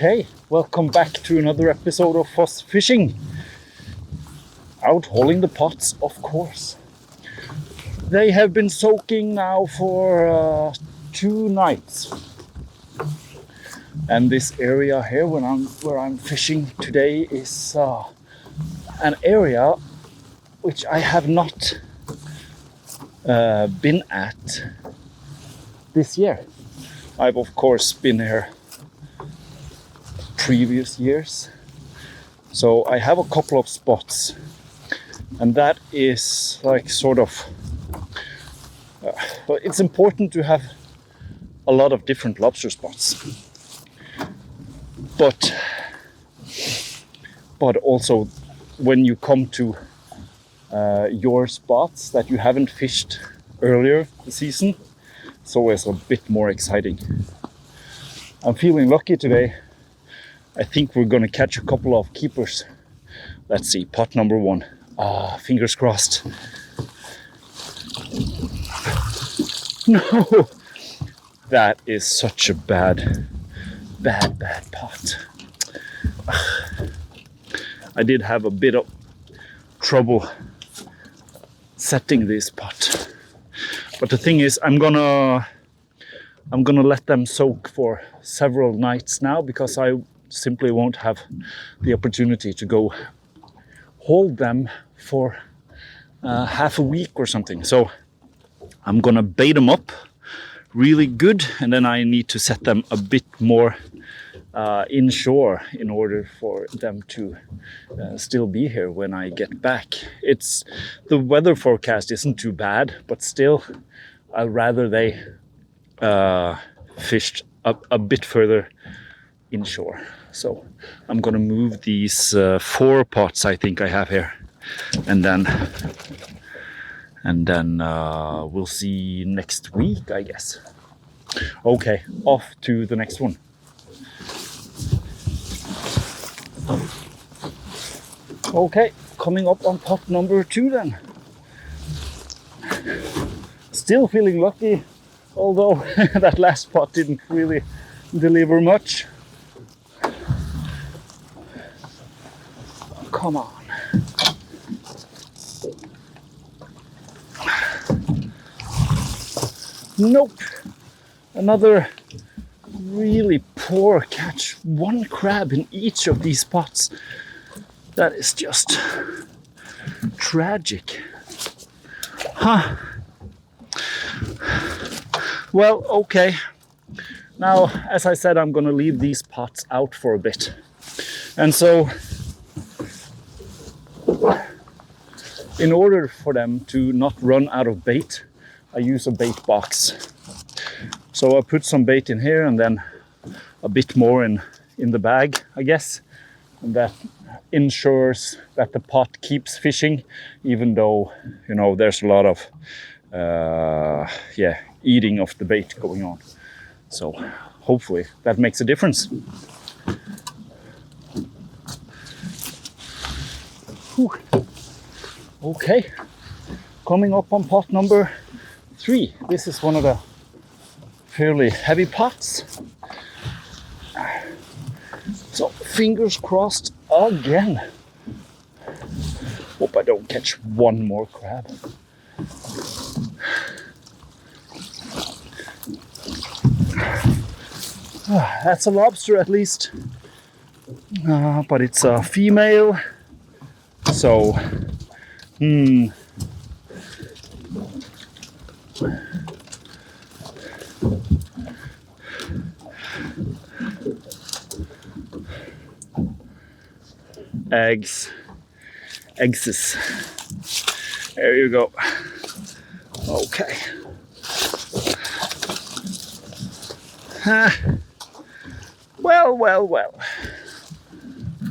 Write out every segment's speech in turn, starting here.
Okay, welcome back to another episode of Foss Fishing. Out hauling the pots, of course. They have been soaking now for 2 nights. And this area here where I'm fishing today is an area which I have not been at this year. I've of course been here previous years, so I have a couple of spots, and that is like sort of but it's important to have a lot of different lobster spots, but also when you come to your spots that you haven't fished earlier this season, it's always a bit more exciting. I'm feeling lucky today. I think we're gonna catch a couple of keepers. Let's see, pot number 1. Fingers crossed. No! That is such a bad pot. I did have a bit of trouble setting this pot. But the thing is, I'm gonna let them soak for several nights now, because I simply won't have the opportunity to go hold them for half a week or something. So I'm gonna bait them up really good, and then I need to set them a bit more inshore in order for them to still be here when I get back. The weather forecast isn't too bad, but still I'd rather they fished a bit further inshore. So I'm gonna move these 4 pots I think I have here, and then we'll see next week, I guess. Okay, off to the next one. Okay, coming up on pot number 2 then. Still feeling lucky, although that last pot didn't really deliver much. Come on. Nope. Another really poor catch. 1 crab in each of these pots. That is just tragic. Huh. Well, okay. Now, as I said, I'm gonna leave these pots out for a bit. And so, in order for them to not run out of bait, I use a bait box. So I put some bait in here and then a bit more in the bag, I guess. And that ensures that the pot keeps fishing, even though, you know, there's a lot of eating of the bait going on. So hopefully that makes a difference. Whew. Okay, coming up on pot number 3. This is one of the fairly heavy pots. So fingers crossed again. Hope I don't catch 1 more crab. That's a lobster at least, but it's a female, so eggs. There you go. Okay. Well.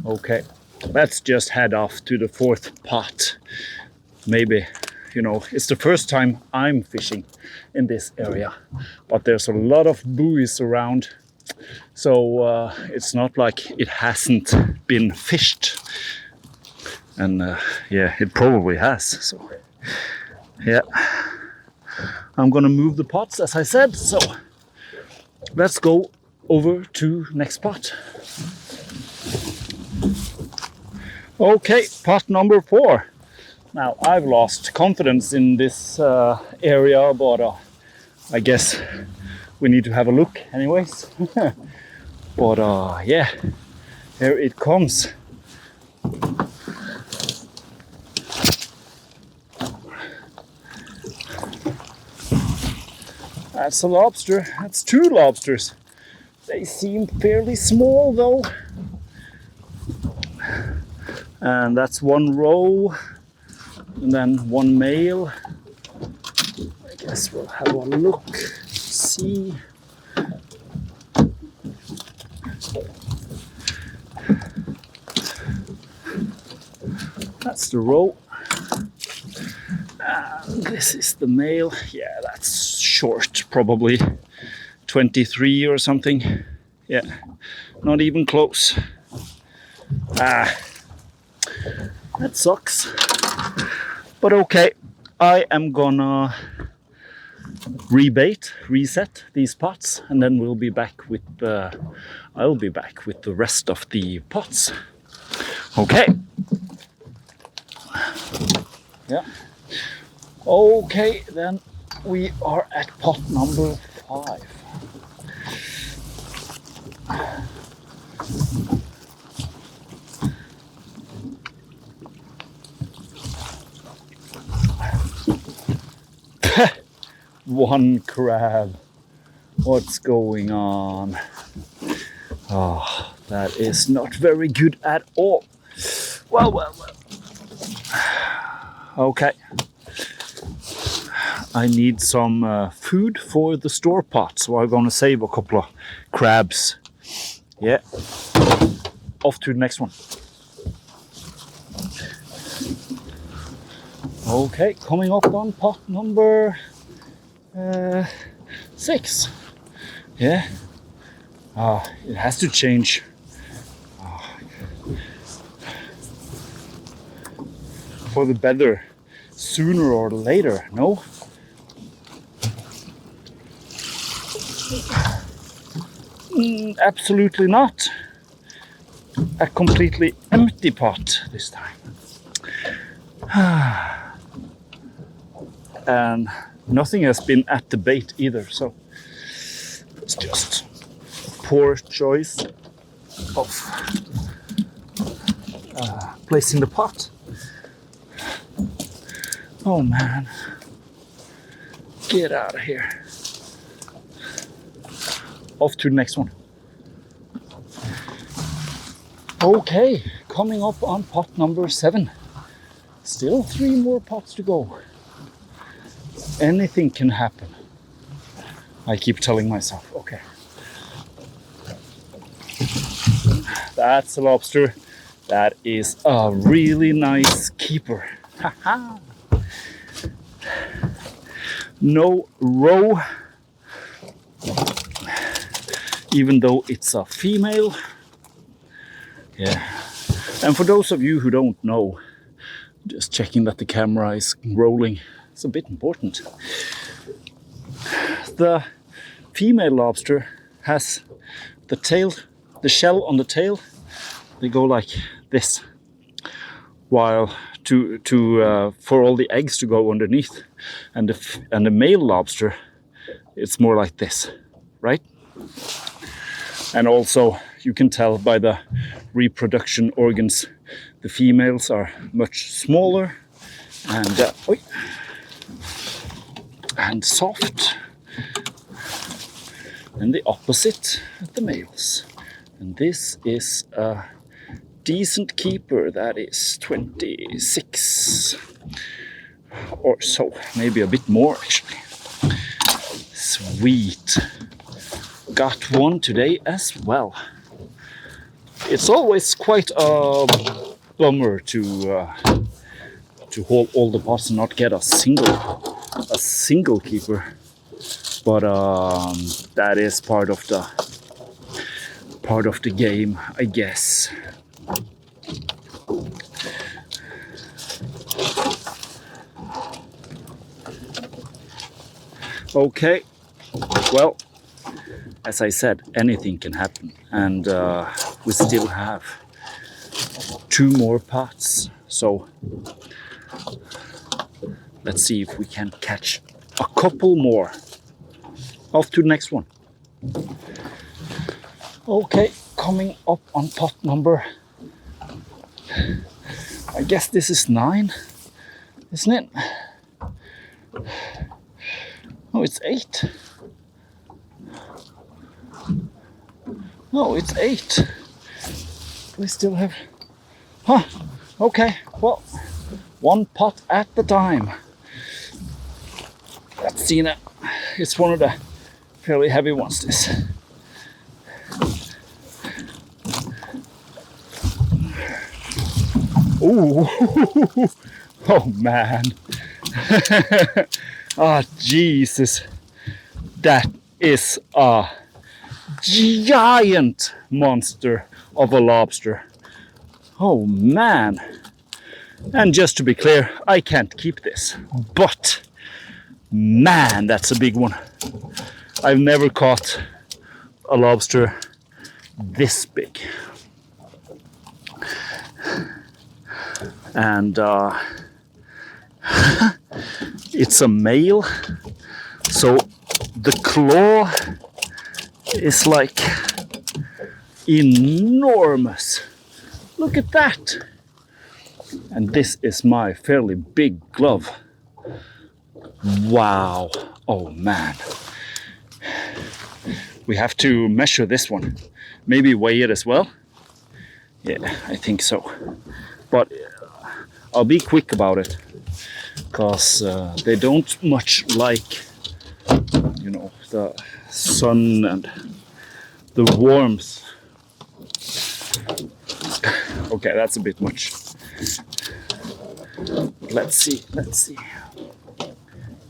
Okay, let's just head off to the 4th pot. Maybe, you know, it's the first time I'm fishing in this area, but there's a lot of buoys around, so it's not like it hasn't been fished. And yeah, it probably has. So yeah, I'm gonna move the pots as I said, so let's go over to next pot. Okay, pot number 4. Now I've lost confidence in this area, but I guess we need to have a look anyways. But yeah, here it comes. That's a lobster. That's 2 lobsters. They seem fairly small though. And that's 1 row, and then 1 male. I guess we'll have a look, see. That's the row. And this is the male. Yeah, that's short, probably 23 or something. Yeah, not even close. That sucks. But okay, I am gonna reset these pots, and then we'll be back with I'll be back with the rest of the pots. Okay. Yeah. Okay, then we are at pot number 5. One crab. What's going on? Oh, that is not very good at all. Well. Okay. I need some food for the store pot, so I'm gonna save a couple of crabs. Yeah. Off to the next one. Okay, coming up on pot number 6. Yeah. It has to change. For the better, sooner or later, no? Absolutely not. A completely empty pot this time. And nothing has been at the bait either, so it's just poor choice of placing the pot. Oh man, get out of here. Off to the next one. Okay, coming up on pot number 7. Still 3 more pots to go. Anything can happen. I keep telling myself, okay. That's a lobster. That is a really nice keeper. Haha. No row, even though it's a female. Yeah. And for those of you who don't know, just checking that the camera is rolling. It's a bit important. The female lobster has the tail, the shell on the tail. They go like this, while for all the eggs to go underneath, and the male lobster, it's more like this, right? And also you can tell by the reproduction organs, the females are much smaller and soft, and the opposite of the males. And this is a decent keeper. That is 26 or so, maybe a bit more actually. Sweet. Got one today as well. It's always quite a bummer to haul all the pots and not get a single keeper, but that is part of the game, I guess. Okay, well, as I said, anything can happen. And we still have 2 more pots. So let's see if we can catch a couple more. Off to the next one. Okay, coming up on pot number, I guess this is 9, isn't it? No, it's 8. No, it's 8. We still have... Huh, okay, well, 1 pot at a time. Let's see now. It's one of the fairly heavy ones, this. Ooh, oh man. Ah, Jesus. That is a giant monster of a lobster. Oh man. And just to be clear, I can't keep this, but man, that's a big one. I've never caught a lobster this big. And it's a male, so the claw is like enormous. Look at that. And this is my fairly big glove. Wow. Oh man. We have to measure this one. Maybe weigh it as well. Yeah, I think so. But I'll be quick about it, because they don't much like, you know, the sun and the warmth. Okay, that's a bit much. Let's see.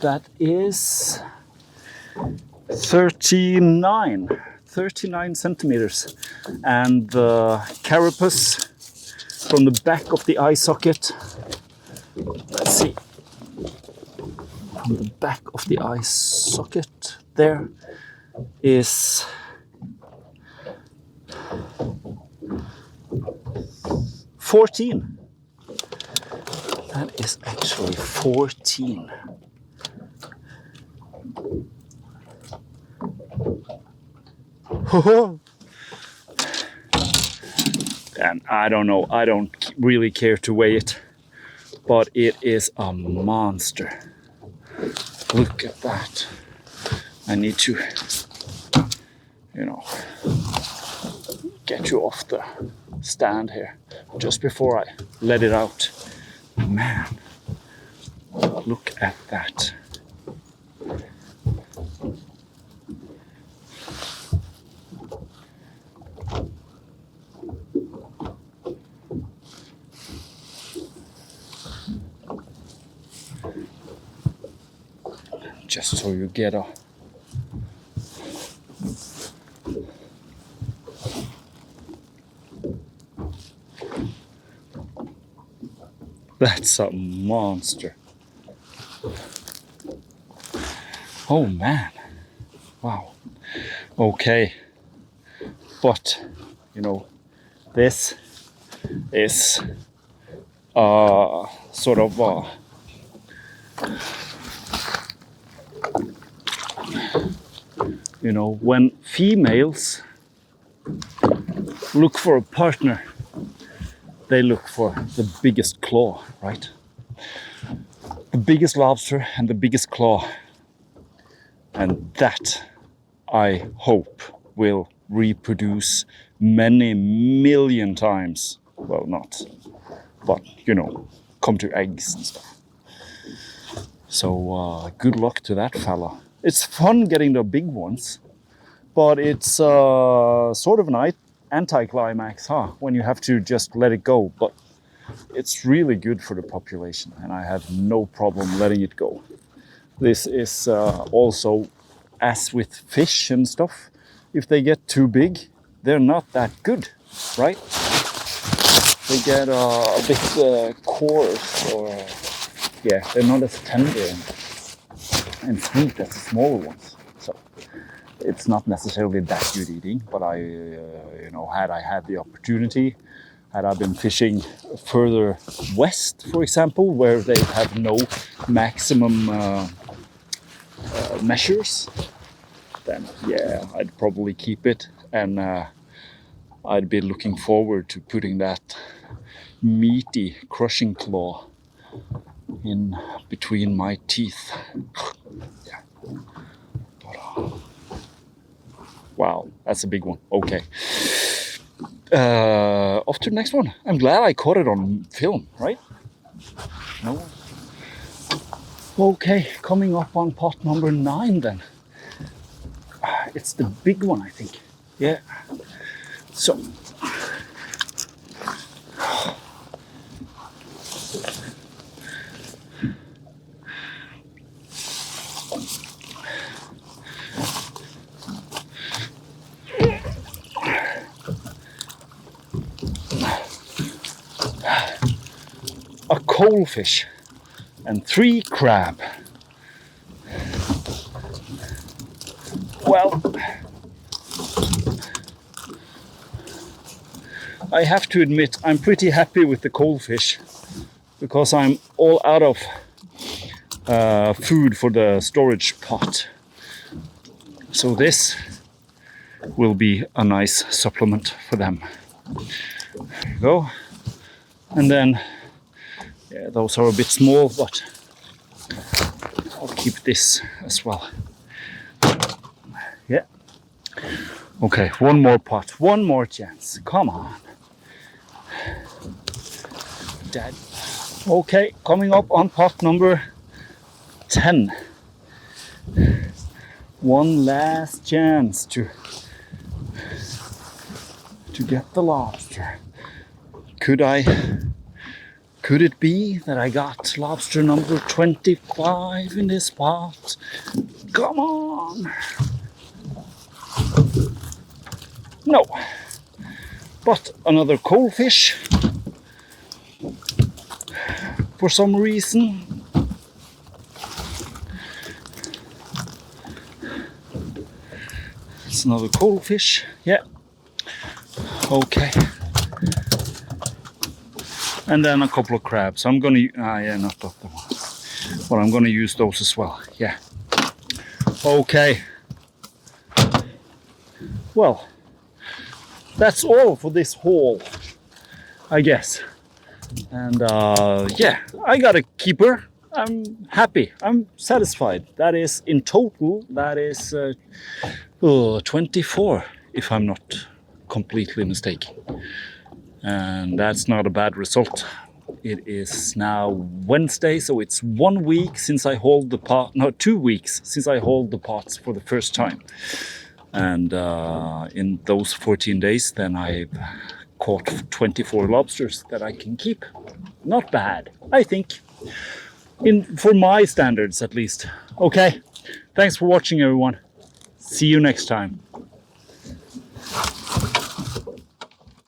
That is 39 centimeters. And the carapace from the back of the eye socket, let's see, from the back of the eye socket there is 14. That is actually 14. And I don't know, I don't really care to weigh it, but it is a monster. Look at that. I need to, you know, get you off the stand here just before I let it out. Man, look at that. Just so you get a that's a monster. Oh man. Wow. Okay. But you know, this is sort of you know, when females look for a partner, they look for the biggest claw, right? The biggest lobster and the biggest claw. And that, I hope, will reproduce many million times. Well, not, but you know, come to eggs and stuff. So good luck to that fella. It's fun getting the big ones, but it's sort of an anticlimax, huh? When you have to just let it go. But it's really good for the population, and I have no problem letting it go. This is also, as with fish and stuff, if they get too big, they're not that good, right? They get a bit coarse, or yeah, they're not as tender and sweet as the smaller ones. So It's not necessarily that good eating, but I, you know, had I had the opportunity, had I been fishing further west, for example, where they have no maximum measures, then yeah, I'd probably keep it, and I'd be looking forward to putting that meaty crushing claw in between my teeth. Yeah. Wow, that's a big one. Okay. Off to the next one. I'm glad I caught it on film, right? No. Okay, coming up on pot number 9 then. It's the big one, I think. Yeah. So. A coalfish and 3 crab. Well, I have to admit I'm pretty happy with the coalfish because I'm all out of food for the storage pot. So this will be a nice supplement for them. There you go. And then, yeah, those are a bit small, but I'll keep this as well. Yeah. Okay, one more pot, one more chance. Come on. Dad. Okay, coming up on pot number 10. One last chance to get the lobster. Could it be that I got lobster number 25 in this pot? Come on! No. But another coalfish. For some reason. It's another coalfish. Yeah. Okay. And then a couple of crabs. I'm gonna, yeah, not that one. But I'm gonna use those as well. Yeah. Okay. Well, that's all for this haul, I guess. And yeah, I got a keeper. I'm happy. I'm satisfied. That is, in total, that is 24, if I'm not completely mistaken. And that's not a bad result. It is now Wednesday, so it's 1 week since I hauled the pot. No, 2 weeks since I hauled the pots for the first time. And in those 14 days, then I've caught 24 lobsters that I can keep. Not bad, I think. For my standards, at least. Okay, thanks for watching, everyone. See you next time.